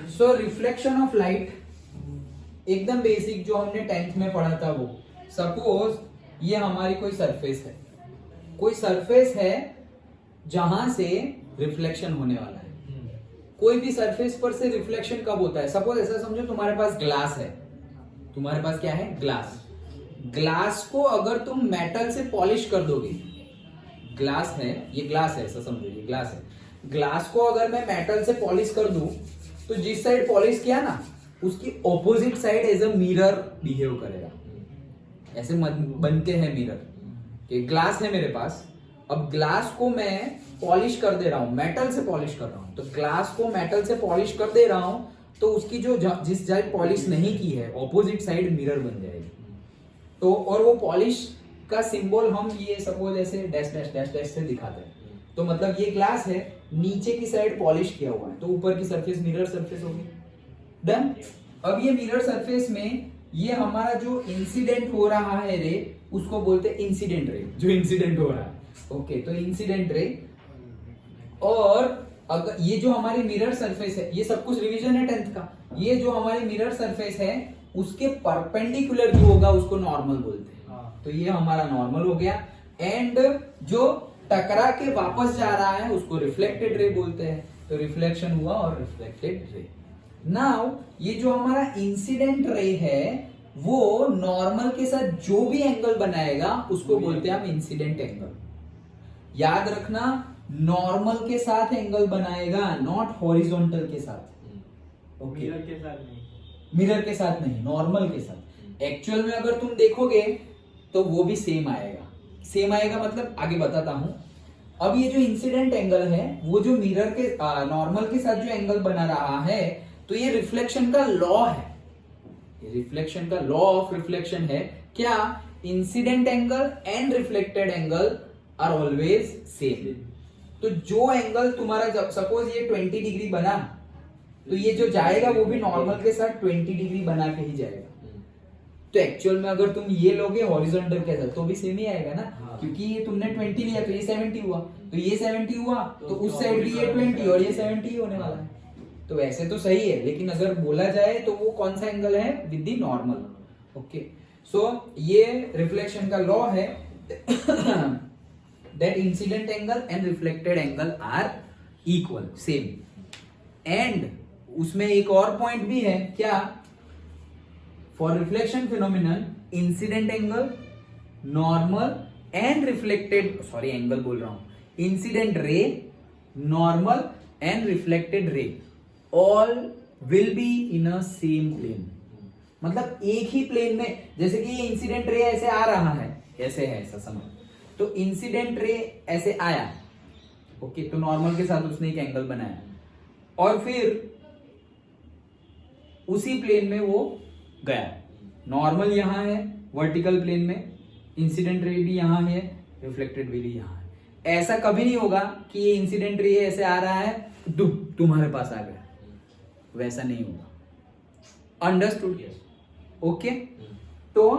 So reflection of light एकदम basic जो हमने 10th में पढ़ा था वो, सपोज ये हमारी कोई सरफेस है, कोई सरफेस है जहां से रिफ्लेक्शन होने वाला है। कोई भी सरफेस पर से रिफ्लेक्शन कब होता है? सपोज ऐसा समझो तुम्हारे पास ग्लास है, तुम्हारे पास क्या है? ग्लास। ग्लास को अगर तुम मेटल से पॉलिश कर दोगे, ग्लास है, ये ग्लास है, ऐसा समझो ये ग्लास है, ग्लास को अगर मैं मेटल से पॉलिश कर दूं तो जिस साइड पॉलिश किया ना उसकी opposite side as a mirror behave करेगा। ऐसे बनते हैं मिरर कि ग्लास है मेरे पास, अब ग्लास को मैं पॉलिश कर दे रहा हूं, मेटल से पॉलिश कर रहा हूं, तो ग्लास को मेटल से पॉलिश कर दे रहा हूं तो उसकी जो जिस साइड पॉलिश नहीं की है ऑपोजिट साइड मिरर बन जाएगी। तो और वो पॉलिश का सिंबल हम ये सपोज ऐसे डैश डैश डैश डैश से दिखाते हैं। तो मतलब ये ग्लास है, नीचे की साइड पॉलिश किया हुआ है, तो ऊपर की सरफेस मिरर सरफेस होगी। डन। अब ये मिरर सरफेस में ये हमारा जो इंसिडेंट हो रहा है रे, उसको बोलते हैं इंसिडेंट रे, जो इंसिडेंट हो रहा है। ओके, तो इंसिडेंट रे। और अगर ये जो हमारी मिरर सरफेस है, ये सब कुछ रिवीजन है 10th का, ये जो हमारी मिरर सरफेस है उसके परपेंडिकुलर जो होगा उसको नॉर्मल बोलते हैं। तो ये हमारा नॉर्मल हो गया। एंड जो टकरा के वापस जा रहा है उसको रिफ्लेक्टेड रे बोलते हैं। तो रिफ्लेक्शन हुआ और रिफ्लेक्टेड रे। नाउ ये जो हमारा इंसिडेंट रे है वो नॉर्मल के साथ जो भी एंगल बनाएगा उसको बोलते हैं हम इंसिडेंट एंगल। याद रखना, नॉर्मल के साथ एंगल बनाएगा, नॉट हॉरिजॉन्टल के साथ। ओके, मिरर के साथ नहीं, मिरर के साथ नहीं, नॉर्मल के साथ। एक्चुअल में अगर तुम देखोगे तो वो भी सेम आएगा। सेम आएगा मतलब आगे बताता हूं। अब ये जो इंसिडेंट एंगल है वो जो मिरर के नॉर्मल के साथ जो एंगल बना रहा है, तो ये रिफ्लेक्शन का लॉ है। ये रिफ्लेक्शन का लॉ ऑफ रिफ्लेक्शन है। क्या? Incident angle and reflected angle are always same. तो जो एंगल तुम्हारा, सपोज ये 20 डिग्री बना, तो ये जो जाएगा वो भी नॉर्मल के साथ 20 डिग्री बना के ही जाएगा। तो एक्चुअल में अगर तुम ये लोगे हॉरिजॉन्टल के साथ तो भी सेम ही आएगा ना। हाँ। क्योंकि ये तुमने 20 लिया तो ये 70 हुआ, तो ये 70 हुआ तो उस साइड भी ये 20 और ये 70 ही होने वाला है। तो वैसे तो सही है, लेकिन अगर बोला जाए तो वो कौन सा एंगल है? With the normal. ओके, सो ये रिफ्लेक्शन का लॉ है that incident angle and reflected angle are equal, same. And उसमें एक और पॉइंट भी है, क्या? For reflection phenomenon, incident angle, normal and reflected, sorry angle बोल रहा हूं, incident ray, normal and reflected ray all will be in a same plane. मतलब एक ही प्लेन में, जैसे कि ये इंसिडेंट रे ऐसे आ रहा है, ऐसे है, ऐसा समझ। तो इंसिडेंट रे ऐसे आया, ओके, तो नॉर्मल के साथ उसने एक एंगल बनाया और फिर उसी प्लेन में वो गया। नॉर्मल यहां है वर्टिकल प्लेन में, इंसिडेंट रे भी यहां है, रिफ्लेक्टेड रे भी यहां है। ऐसा कभी नहीं होगा कि ये इंसिडेंट रे ऐसे आ रहा है तुम्हारे पास आ गया, वैसा नहीं होगा। अंडरस्टूड? ओके, तो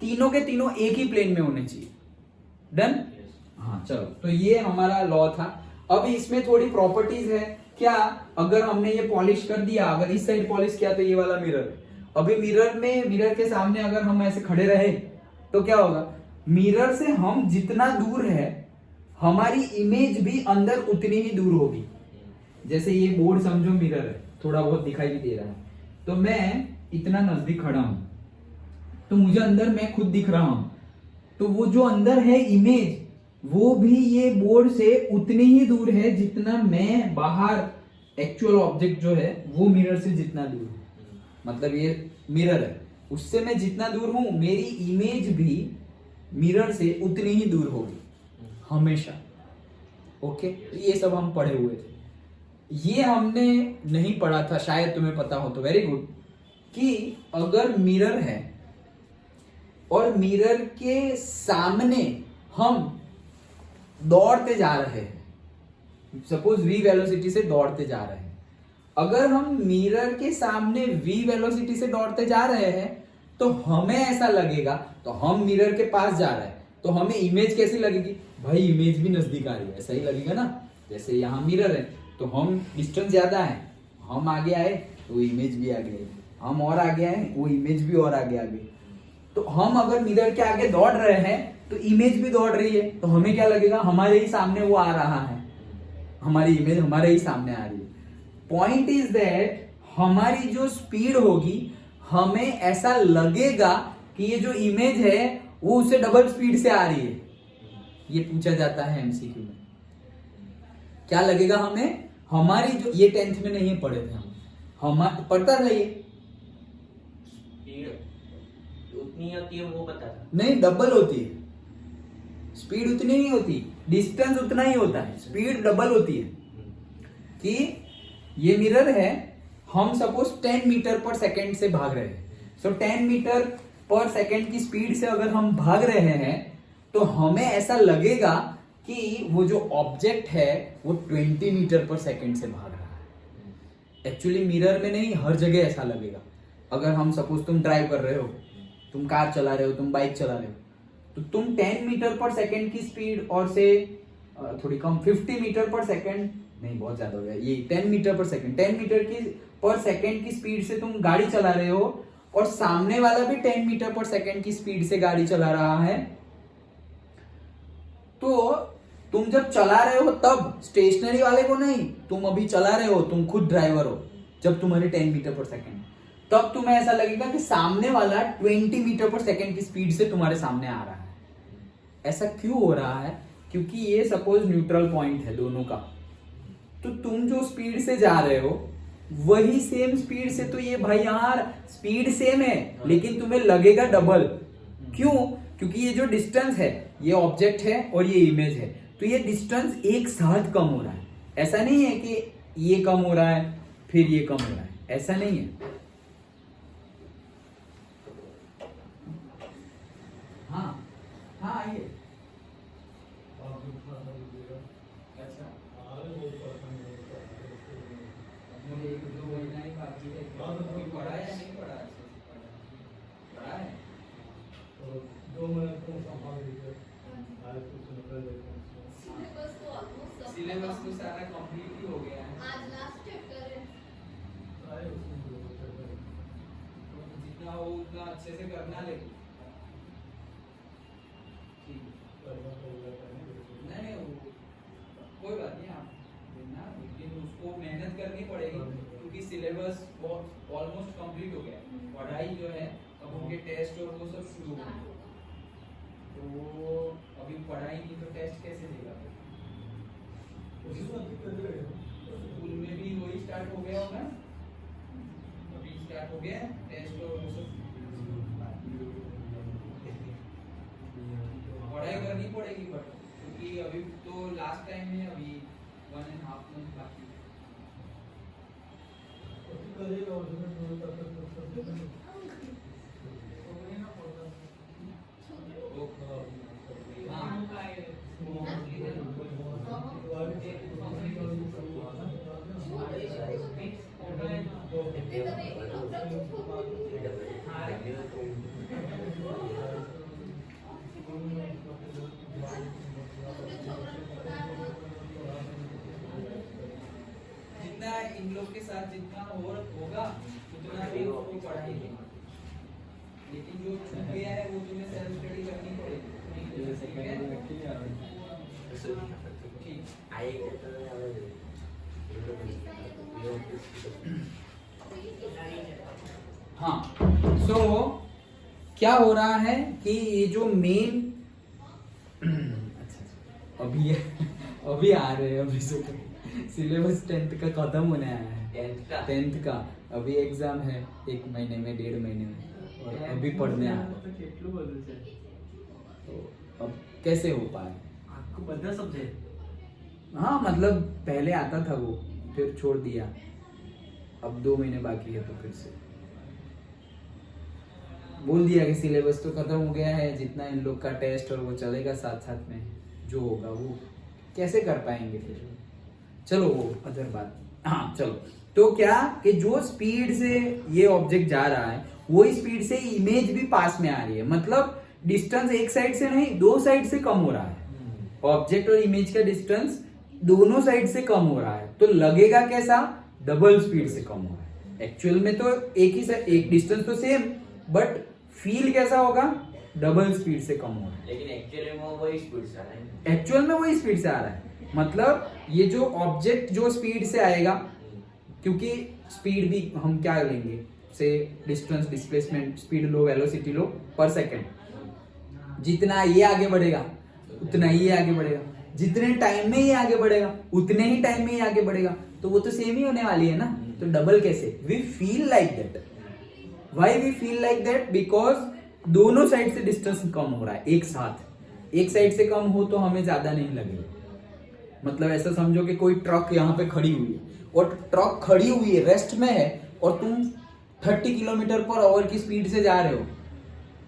तीनों के तीनों एक ही प्लेन में होने चाहिए। डन? हाँ, चलो, तो ये हमारा लॉ था। अब इसमें थोड़ी प्रॉपर्टीज है। क्या? अगर हमने ये पॉलिश कर दिया, अगर इस साइड पॉलिश किया तो ये वाला मिरर है। अभी मिरर के सामने अगर हम ऐसे खड़े रहे तो क्या होगा? मिरर से हम जितना दूर है हमारी इमेज भी अंदर उतनी ही दूर होगी। जैसे ये बोर्ड समझो मिरर है, थोड़ा बहुत दिखाई भी दे रहा है, तो मैं इतना नजदीक खड़ा हूं तो मुझे अंदर मैं खुद दिख रहा हूं, तो वो जो अंदर है इमेज वो भी ये बोर्ड से उतनी ही दूर है जितना मैं बाहर एक्चुअल ऑब्जेक्ट जो है वो मिरर से जितना दूर है। मतलब ये मिरर है, उससे मैं जितना दूर हूं मेरी इमेज भी मिरर से उतनी ही दूर होगी हमेशा। ओके, ये सब हम पढ़े हुए थे। ये हमने नहीं पढ़ा था, शायद तुम्हें पता हो तो वेरी गुड, कि अगर मिरर है और मिरर के सामने हम दौड़ते जा रहे हैं, सपोज v वेलोसिटी से दौड़ते जा रहे हैं, अगर हम मिरर के सामने v वेलोसिटी से दौड़ते जा रहे हैं तो हमें ऐसा लगेगा, तो हम मिरर के पास जा रहे हैं तो हमें इमेज कैसी लगेगी? भाई इमेज भी नजदीक आ रही है, ऐसा ही लगेगा ना। जैसे यहाँ मिरर है तो हम डिस्टेंस ज्यादा है, हम आगे आए तो इमेज भी आगे आई, हम और आगे आए वो इमेज भी और आगे आ गई। तो हम अगर मिरर के आगे दौड़ रहे हैं तो इमेज भी दौड़ रही है, तो हमें क्या लगेगा, हमारे ही सामने वो आ रहा है, हमारी इमेज हमारे ही सामने आ रही है। पॉइंट इज दैट हमारी जो स्पीड होगी, हमें ऐसा लगेगा कि ये जो इमेज है वो उससे डबल स्पीड से आ रही है। ये पूछा जाता है एमसीक्यू में, क्या लगेगा हमें, हमारी जो, ये 10th में नहीं पढ़े थे हम पढ़ता था ये, उतनी होती है वो पता था, नहीं डबल होती है स्पीड, उतनी नहीं होती, डिस्टेंस उतना ही होता है, स्पीड डबल होती है। कि ये मिरर है, हम सपोज 10 मीटर पर सेकेंड से भाग रहे हैं, सो 10 मीटर पर सेकेंड की स्पीड से अगर हम भाग रहे हैं तो हमें ऐसा लगेगा कि वो जो ऑब्जेक्ट है वो 20 मीटर पर सेकेंड से भाग रहा है। एक्चुअली मिरर में नहीं, हर जगह ऐसा लगेगा। अगर हम सपोज तुम ड्राइव कर रहे हो, तुम कार चला रहे हो, तुम बाइक चला रहे हो, तो तुम 10 मीटर पर सेकेंड की स्पीड और से थोड़ी कम 50 मीटर पर सेकेंड, नहीं बहुत ज्यादा हो गया, ये 10 मीटर पर सेकेंड, 10 मीटर की पर सेकेंड की स्पीड से तुम गाड़ी चला रहे हो और सामने वाला भी 10 मीटर पर सेकेंड की स्पीड से गाड़ी चला रहा है, तो तुम जब चला रहे हो तब स्टेशनरी वाले को नहीं, तुम अभी चला रहे हो, तुम खुद ड्राइवर हो, जब तुम्हारी 10 मीटर पर सेकेंड, तब तुम्हें ऐसा लगेगा कि सामने वाला 20 मीटर पर सेकेंड की स्पीड से तुम्हारे सामने आ रहा है। ऐसा क्यों हो रहा है, क्योंकि ये सपोज न्यूट्रल पॉइंट है दोनों का, तो तुम जो स्पीड से जा रहे हो वही सेम स्पीड से, तो ये भाई यार स्पीड सेम है लेकिन तुम्हें लगेगा डबल। क्यों, क्योंकि ये जो डिस्टेंस है, ये ऑब्जेक्ट है और ये इमेज है, तो ये डिस्टेंस एक साथ कम हो रहा है। ऐसा नहीं है कि ये कम हो रहा है फिर ये कम हो रहा है, ऐसा नहीं है। हाँ हाँ आइए। अच्छा मुझे एक दो महीना ही बाकी है, पढ़ा या नहीं पढ़ा, पढ़ा है सिलेबस तो सारा कंप्लीट ही हो गया है, आज लास्ट चैप्टर है, तो जितना हो उतना अच्छे से करना, लेकिन नहीं कोई बात नहीं, आप देना, लेकिन उसको मेहनत करनी पड़ेगी क्योंकि सिलेबस ऑलमोस्ट कंप्लीट हो गया, पढ़ाई जो है अब उनके टेस्ट और वो सब शुरू हो गए, तो अभी पढ़ाई नहीं तो टेस्ट कैसे देगा। स्कूल में भी वही स्टार्ट हो गया होगा, अभी स्टार्ट हो गया टेस्ट और वो सब, पढ़ाई करनी पड़ेगी बट, क्योंकि अभी तो लास्ट टाइम है, अभी 1.5 मंथ बाकी है। जितना इन लोग के साथ जितना होगा उतना भी उसको पढ़ाई है, लेकिन जो छूट गया है वो तुम्हें सेल्फ स्टडी करनी पड़ेगी। हाँ सो क्या हो रहा है कि ये जो मेन अभी आ रहे हैं, अभी सिलेबस 10th का खत्म होने आया है, 10th का अभी एग्जाम है 1 महीने में 1.5 महीने में, और अभी पढ़ने आ रहे हैं, तो अब कैसे हो पाए आपको बता सब्जेक्ट। हाँ मतलब पहले आता था वो, फिर छोड़ दिया, अब 2 महीने बाकी है, तो फिर से बोल दिया कि सिलेबस तो खत्म हो गया है, जितना इन लोग का टेस्ट और वो चलेगा साथ साथ में, जो होगा वो कैसे कर पाएंगे फिर। चलो वो अदर बात, हाँ चलो, तो क्या कि जो स्पीड से ये ऑब्जेक्ट जा रहा है वही स्पीड से इमेज भी पास में आ रही है, मतलब डिस्टेंस एक साइड से नहीं 2 साइड से कम हो रहा है। ऑब्जेक्ट और इमेज का डिस्टेंस दोनों साइड से कम हो रहा है, तो लगेगा कैसा, डबल स्पीड से कम हो रहा है। एक्चुअल में तो एक डिस्टेंस तो सेम, बट फील कैसा होगा, डबल स्पीड से कम हो रहा है। लेकिन एक्चुअली में वही स्पीड से आ रहा है। एक्चुअल में वही स्पीड से आ रहा है, मतलब ये जो ऑब्जेक्ट जो स्पीड से आएगा, क्योंकि स्पीड भी हम क्या लेंगे से डिस्टेंस, डिस्प्लेसमेंट, स्पीड लो, वेलोसिटी लो पर सेकंड, जितना ये आगे बढ़ेगा उतना ये आगे बढ़ेगा, जितने टाइम में ये आगे बढ़ेगा उतने ही टाइम में ये आगे बढ़ेगा, तो वो तो सेम ही होने वाली है ना। तो डबल कैसे, we feel like that. Why we feel like that, because दोनों साइड से डिस्टेंस कम हो रहा है एक साथ। एक साइड से कम हो तो हमें ज्यादा नहीं लगेगा, मतलब ऐसा समझो कि कोई ट्रक यहाँ पे खड़ी हुई है और ट्रक खड़ी हुई है, रेस्ट में है, और तुम 30 किलोमीटर पर आवर की स्पीड से जा रहे हो,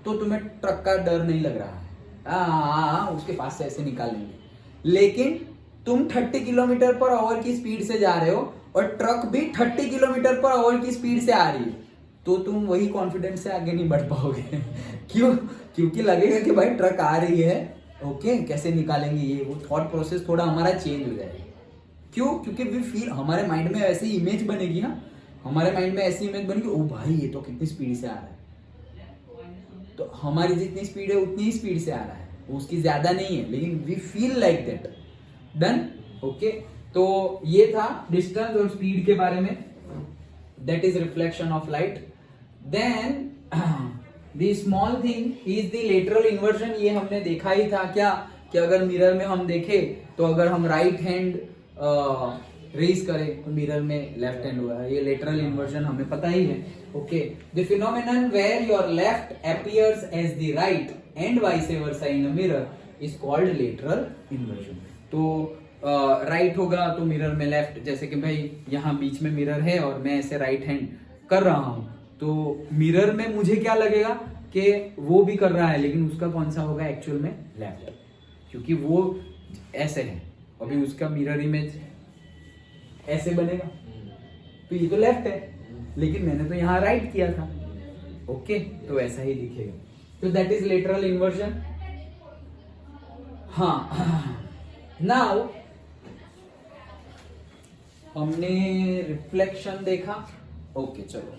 तो तुम्हें ट्रक का डर नहीं लग रहा है, उसके पास से ऐसे निकाल लेंगे। लेकिन तुम 30 किलोमीटर पर आवर की स्पीड से जा रहे हो और ट्रक भी 30 किलोमीटर पर आवर की स्पीड से आ रही है, तो तुम वही कॉन्फिडेंस से आगे नहीं बढ़ पाओगे। क्यों, क्योंकि लगेगा कि भाई ट्रक आ रही है, ओके कैसे निकालेंगे ये, वो थॉट प्रोसेस थोड़ा हमारा चेंज हो जाएगा। क्यों, क्योंकि वी फील, हमारे माइंड में ऐसी इमेज बनेगी ना, हमारे माइंड में ऐसी इमेज बनेगी, ओ भाई ये तो कितनी स्पीड से आ रहा है, तो हमारी जितनी स्पीड है उतनी ही स्पीड से आ रहा है, उसकी ज्यादा नहीं है, लेकिन we feel like that. Done, okay. तो ये था डिस्टेंस और स्पीड के बारे में, that is reflection of light. Then the small thing is the lateral inversion. ये हमने देखा ही था क्या, कि अगर मिरर में हम देखें तो अगर हम राइट हैंड रेज करें तो मिरर में लेफ्ट हैंड हुआ है, ये लेटरल इन्वर्जन हमें पता ही है। Okay, the phenomenon where your left appears as the right and vice versa in a mirror is called lateral inversion. तो राइट होगा तो मिरर में लेफ्ट, जैसे कि भाई यहाँ बीच में मिरर है और मैं ऐसे राइट हैंड कर रहा हूँ, तो मिरर में मुझे क्या लगेगा कि वो भी कर रहा है, लेकिन उसका कौन सा होगा एक्चुअल में, लेफ्ट, क्योंकि वो ऐसे है, अभी उसका मिरर इमेज ऐसे बनेगा, तो ये तो लेफ्ट है, लेकिन मैंने तो यहाँ राइट किया था। ओके, तो ऐसा ही दिखेगा, तो दैट इज लेटरल इन्वर्जन। हाँ, नाउ हमने रिफ्लेक्शन देखा। ओके, चलो